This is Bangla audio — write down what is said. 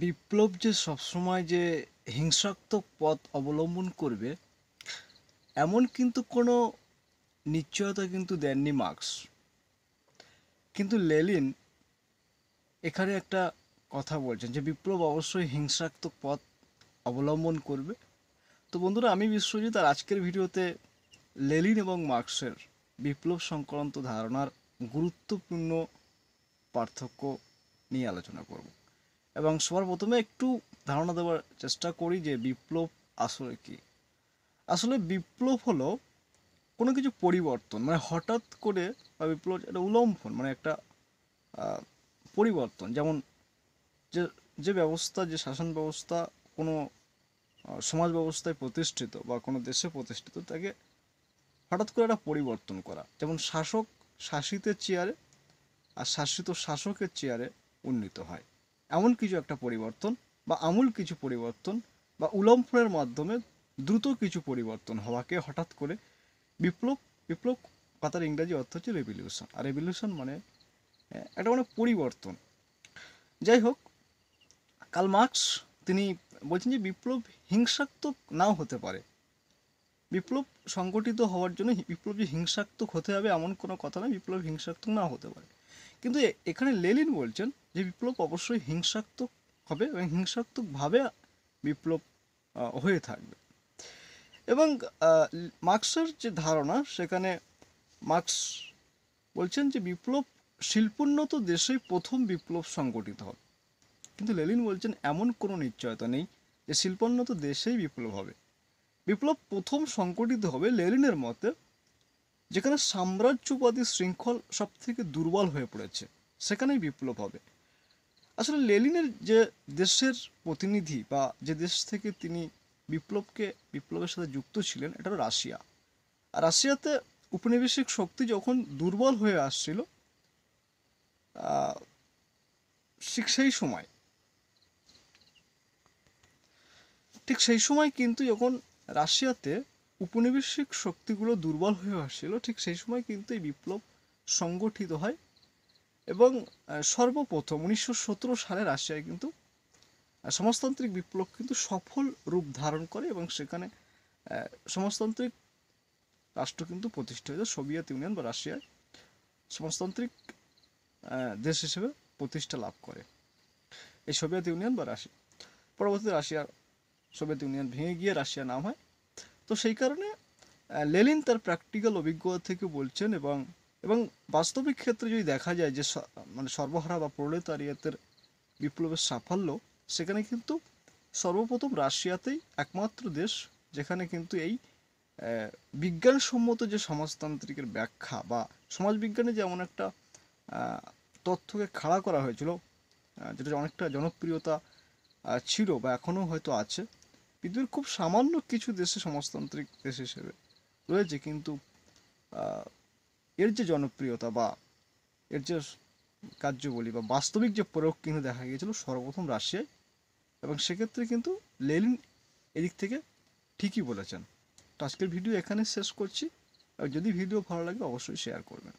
বিপ্লব যে সবসময় যে হিংসাত্মক পথ অবলম্বন করবে এমন কিন্তু কোনো নিশ্চয়তা কিন্তু দেননি মার্কস। কিন্তু লেনিন এখানে একটা কথা বলছেন যে বিপ্লব অবশ্যই হিংসাত্মক পথ অবলম্বন করবে। তো বন্ধুরা, আমি বিশ্বজিৎ, আর আজকের ভিডিওতে লেনিন এবং মার্কসের বিপ্লব সংক্রান্ত ধারণার গুরুত্বপূর্ণ পার্থক্য নিয়ে আলোচনা করব এবং সবার প্রথমে একটু ধারণা দেওয়ার চেষ্টা করি যে বিপ্লব আসলে কি। আসলে বিপ্লব হলো কোনো কিছু পরিবর্তন, মানে হঠাৎ করে, বা বিপ্লব একটা উল্লম্ফন, মানে একটা পরিবর্তন। যেমন যে যে ব্যবস্থা, যে শাসন ব্যবস্থা কোনো সমাজ ব্যবস্থায় প্রতিষ্ঠিত বা কোনো দেশে প্রতিষ্ঠিত, তাকে হঠাৎ করে একটা পরিবর্তন করা। যেমন শাসক শাসিতের চেয়ারে আর শাসিত শাসকের চেয়ারে উন্নীত হয়, এমন কিছু একটা পরিবর্তন, বা আমূল কিছু পরিবর্তন, বা উল্লম্ফনের মাধ্যমে দ্রুত কিছু পরিবর্তন হওয়াকে হঠাৎ করে বিপ্লব। বিপ্লব কথার ইংরাজি অর্থ হচ্ছে রেভলিউশন, আর রেভলিউশন মানে একটা মানে পরিবর্তন। যাই হোক, কার্ল মার্কস তিনি বলছেন যে বিপ্লব হিংসাত্মক নাও হতে পারে। বিপ্লব সংগঠিত হওয়ার জন্য বিপ্লব যে হিংসাত্মক হতে হবে এমন কোনো কথা নয়, বিপ্লব হিংসাত্মক নাও হতে পারে। কিন্তু এখানে লেনিন বলছেন যে বিপ্লব অবশ্যই হিংসাত্মক হবে এবং হিংসাত্মকভাবে বিপ্লব হয়ে থাকবে। এবং মার্কসের যে ধারণা, সেখানে মার্কস বলছেন যে বিপ্লব শিল্পোন্নত দেশেই প্রথম বিপ্লব সংগঠিত হবে। কিন্তু লেনিন বলছেন এমন কোনো নিশ্চয়তা নেই যে শিল্পোন্নত দেশেই বিপ্লব হবে। বিপ্লব প্রথম সংগঠিত হবে লেনিনের মতে যেখানে সাম্রাজ্যবাদী শৃঙ্খল সব থেকে দুর্বল হয়ে পড়েছে, সেখানেই বিপ্লব হবে। আসলে লেনিনের যে দেশের প্রতিনিধি, বা যে দেশ থেকে তিনি বিপ্লবের সাথে যুক্ত ছিলেন, এটা হলো রাশিয়া। আর রাশিয়াতে উপনিবেশিক শক্তি যখন দুর্বল হয়ে আসছিল, ঠিক সেই সময় কিন্তু যখন রাশিয়াতে উপনিবেশিক শক্তিগুলো দুর্বল হয়ে আসছিল, ঠিক সেই সময় কিন্তু এই বিপ্লব সংগঠিত হয়। এবং সর্বপ্রথম 1917 সালে রাশিয়ায় কিন্তু সমাজতান্ত্রিক বিপ্লব কিন্তু সফল রূপ ধারণ করে, এবং সেখানে সমাজতান্ত্রিক রাষ্ট্র কিন্তু প্রতিষ্ঠা হয়েছে। সোভিয়েত ইউনিয়ন বা রাশিয়ার সমাজতান্ত্রিক দেশ হিসেবে প্রতিষ্ঠা লাভ করে এই সোভিয়েত ইউনিয়ন বা রাশিয়া। পরবর্তীতে সোভিয়েত ইউনিয়ন ভেঙে গিয়ে রাশিয়া নাম হয়। তো সেই কারণে লেনিন তার প্র্যাকটিক্যাল অভিজ্ঞতা থেকে বলছেন, এবং এবং বাস্তবিক ক্ষেত্রে যদি দেখা যায় যে মানে সর্বহারা বা প্রোলেতারিয়াতের বিপ্লবের সাফল্য, সেখানে কিন্তু সর্বপ্রথম রাশিয়াতেই একমাত্র দেশ যেখানে কিন্তু এই বিজ্ঞানসম্মত যে সমাজতান্ত্রিকের ব্যাখ্যা বা সমাজবিজ্ঞানে যে এমন একটা তথ্যকে খাড়া করা হয়েছিল, যেটা অনেকটা জনপ্রিয়তা ছিল বা এখনও হয়তো আছে। পৃথিবীর খুব সামান্য কিছু দেশে সমাজতান্ত্রিক দেশ হিসেবে রয়েছে, কিন্তু এর যে জনপ্রিয়তা বা এর যে কার্যবলী বা বাস্তবিক যে প্রয়োগ কিন্তু দেখা গিয়েছিল সর্বপ্রথম রাশিয়ায়। এবং সেক্ষেত্রে কিন্তু লেনিন এদিক থেকে ঠিকই বলেছেন। তো আজকের ভিডিও এখানে শেষ করছি, আর যদি ভিডিও ভালো লাগে অবশ্যই শেয়ার করবেন।